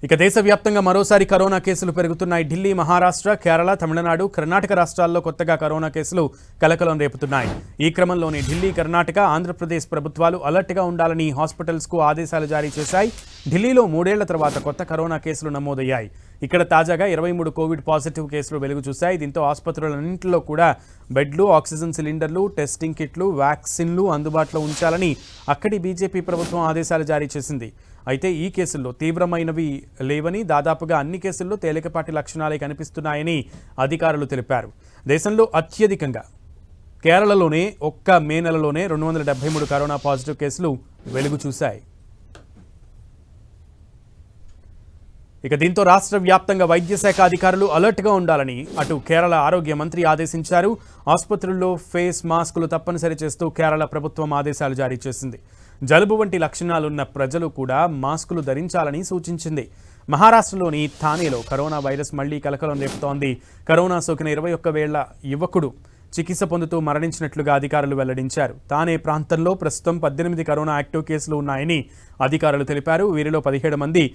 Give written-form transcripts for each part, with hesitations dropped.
ఇక దేశవ్యాప్తంగా మరోసారి కరోనా కేసులు పెరుగుతున్నాయి. ఢిల్లీ, మహారాష్ట్ర, కేరళ, తమిళనాడు, కర్ణాటక రాష్ట్రాల్లో కొత్తగా కరోనా కేసులు కలకలం రేపుతున్నాయి. ఈ క్రమంలోనే ఢిల్లీ, కర్ణాటక, ఆంధ్రప్రదేశ్ ప్రభుత్వాలు అలర్ట్గా ఉండాలని హాస్పిటల్స్కు ఆదేశాలు జారీ చేశాయి. ఢిల్లీలో 3 ఏళ్ల తర్వాత కొత్త కరోనా కేసులు నమోదయ్యాయి. ఇక్కడ తాజాగా 23 కోవిడ్ పాజిటివ్ కేసులు వెలుగు చూశాయి. దీంతో ఆసుపత్రులన్నింటిలో కూడా బెడ్లు, ఆక్సిజన్ సిలిండర్లు, టెస్టింగ్ కిట్లు, వ్యాక్సిన్లు అందుబాటులో ఉంచాలని అక్కడి బీజేపీ ప్రభుత్వం ఆదేశాలు జారీ చేసింది. అయితే ఈ కేసుల్లో తీవ్రమైనవి లేవని, దాదాపుగా అన్ని కేసుల్లో తేలికపాటి లక్షణాలే కనిపిస్తున్నాయని అధికారులు తెలిపారు. దేశంలో అత్యధికంగా కేరళలోనే ఒక్క మే నెలలోనే 273 కరోనా పాజిటివ్ కేసులు వెలుగు చూశాయి. ఇక దీంతో రాష్ట్ర వ్యాప్తంగా వైద్య శాఖ అధికారులు అలర్ట్గా ఉండాలని అటు కేరళ ఆరోగ్య మంత్రి ఆదేశించారు. ఆసుపత్రుల్లో ఫేస్ మాస్కులు తప్పనిసరి చేస్తూ కేరళ ప్రభుత్వం ఆదేశాలు జారీ చేసింది. జలుబు వంటి లక్షణాలున్న ప్రజలు కూడా మాస్కులు ధరించాలని సూచించింది. మహారాష్ట్రలోని థానేలో కరోనా వైరస్ మళ్లీ కలకలం రేపుతోంది. కరోనా సోకిన 21 ఏళ్ల యువకుడు చికిత్స పొందుతూ మరణించినట్లుగా అధికారులు వెల్లడించారు. తానే ప్రాంతంలో ప్రస్తుతం 18 కరోనా యాక్టివ్ కేసులు ఉన్నాయని అధికారులు తెలిపారు. వీరిలో 17 మంది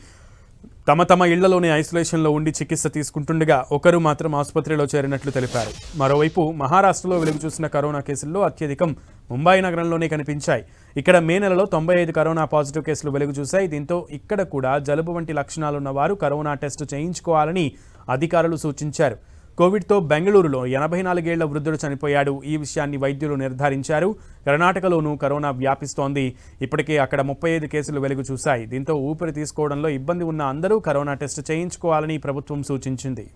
తమ ఇళ్లలోనే ఐసోలేషన్లో ఉండి చికిత్స తీసుకుంటుండగా ఒకరు మాత్రం ఆసుపత్రిలో చేరినట్లు తెలిపారు. మరోవైపు మహారాష్ట్రలో వెలుగు చూసిన కరోనా కేసుల్లో అత్యధికం ముంబై నగరంలోనే కనిపించాయి. ఇక్కడ మే నెలలో 95 కరోనా పాజిటివ్ కేసులు వెలుగు చూశాయి. దీంతో ఇక్కడ కూడా జలుబు వంటి లక్షణాలున్న వారు కరోనా టెస్టు చేయించుకోవాలని అధికారులు సూచించారు. కోవిడ్తో బెంగళూరులో 84 ఏళ్ల వృద్ధుడు చనిపోయాడు. ఈ విషయాన్ని వైద్యులు నిర్ధారించారు. కర్ణాటకలోనూ కరోనా వ్యాపిస్తోంది. ఇప్పటికే అక్కడ 35 కేసులు వెలుగు చూశాయి. దీంతో ఊపిరి తీసుకోవడంలో ఇబ్బంది ఉన్న అందరూ కరోనా టెస్ట్ చేయించుకోవాలని ప్రభుత్వం సూచించింది.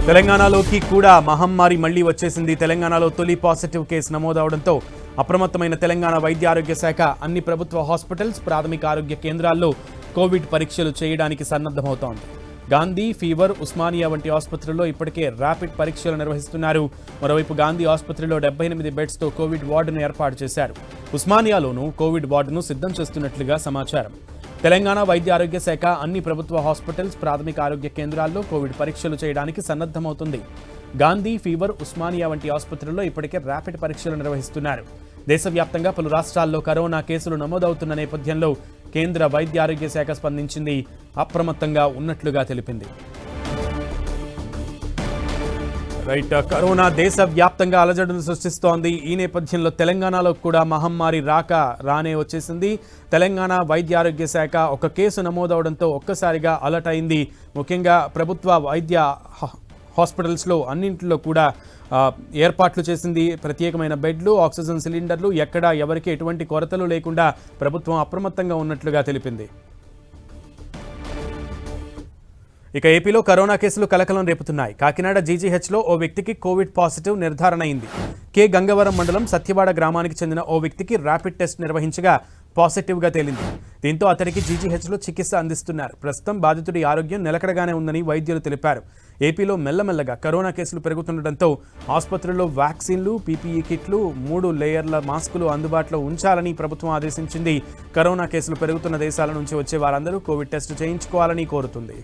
తెలంగాణలోకి కూడా మహమ్మారి మళ్లీ వచ్చేసింది. తెలంగాణలో తొలి పాజిటివ్ కేసు నమోదవడంతో అప్రమత్తమైన తెలంగాణ వైద్య ఆరోగ్య శాఖ అన్ని ప్రభుత్వ హాస్పిటల్స్, ప్రాథమిక ఆరోగ్య కేంద్రాల్లో కోవిడ్ పరీక్షలు చేయడానికి సన్నద్ధమవుతోంది. గాంధీ, ఫీవర్, ఉస్మానియా వంటి ఆసుపత్రుల్లో ఇప్పటికే ర్యాపిడ్ పరీక్షలు నిర్వహిస్తున్నారు. మరోవైపు గాంధీ ఆసుపత్రిలో 78 బెడ్స్తో కోవిడ్ వార్డును ఏర్పాటు చేశారు. ఉస్మానియాలోనూ కోవిడ్ వార్డును సిద్ధం చేస్తున్నట్లుగా సమాచారం. తెలంగాణ వైద్య ఆరోగ్య శాఖ అన్ని ప్రభుత్వ హాస్పిటల్స్, ప్రాథమిక ఆరోగ్య కేంద్రాల్లో కోవిడ్ పరీక్షలు చేయడానికి సన్నద్ధమవుతుంది. గాంధీ, ఫీవర్, ఉస్మానియా వంటి ఆసుపత్రుల్లో ఇప్పటికే ర్యాపిడ్ పరీక్షలు నిర్వహిస్తున్నారు. దేశవ్యాప్తంగా పలు రాష్ట్రాల్లో కరోనా కేసులు నమోదవుతున్న నేపథ్యంలో కేంద్ర వైద్య ఆరోగ్య శాఖ స్పందించింది. అప్రమత్తంగా ఉన్నట్లుగా తెలిపింది. కరోనా దేశవ్యాప్తంగా అలజడులు సృష్టిస్తోంది. ఈ నేపథ్యంలో తెలంగాణలో కూడా మహమ్మారి రానే వచ్చేసింది. తెలంగాణ వైద్య ఆరోగ్య శాఖ ఒక కేసు నమోదవడంతో ఒక్కసారిగా అలర్ట్ అయింది. ముఖ్యంగా ప్రభుత్వ వైద్య హాస్పిటల్స్లో అన్నింటిలో కూడా ఏర్పాట్లు చేసింది. ప్రత్యేకమైన బెడ్లు, ఆక్సిజన్ సిలిండర్లు, ఎక్కడా ఎవరికి ఎటువంటి కొరతలు లేకుండా ప్రభుత్వం అప్రమత్తంగా ఉన్నట్లుగా తెలిపింది. ఇక ఏపీలో కరోనా కేసులు కలకలం రేపుతున్నాయి. కాకినాడ జీజీహెచ్లో ఓ వ్యక్తికి కోవిడ్ పాజిటివ్ నిర్ధారణ అయింది. కే గంగవరం మండలం సత్యవాడ గ్రామానికి చెందిన ఓ వ్యక్తికి ర్యాపిడ్ టెస్ట్ నిర్వహించగా పాజిటివ్గా తేలింది. దీంతో అతడికి జీజీహెచ్లో చికిత్స అందిస్తున్నారు. ప్రస్తుతం బాధితుడి ఆరోగ్యం నిలకడగానే ఉందని వైద్యులు తెలిపారు. ఏపీలో మెల్లమెల్లగా కరోనా కేసులు పెరుగుతుండటంతో ఆసుపత్రుల్లో వ్యాక్సిన్లు, పీపీఈ కిట్లు, 3 లేయర్ల మాస్కులు అందుబాటులో ఉంచాలని ప్రభుత్వం ఆదేశించింది. కరోనా కేసులు పెరుగుతున్న దేశాల నుంచి వచ్చే వారందరూ కోవిడ్ టెస్ట్ చేయించుకోవాలని కోరుతుంది.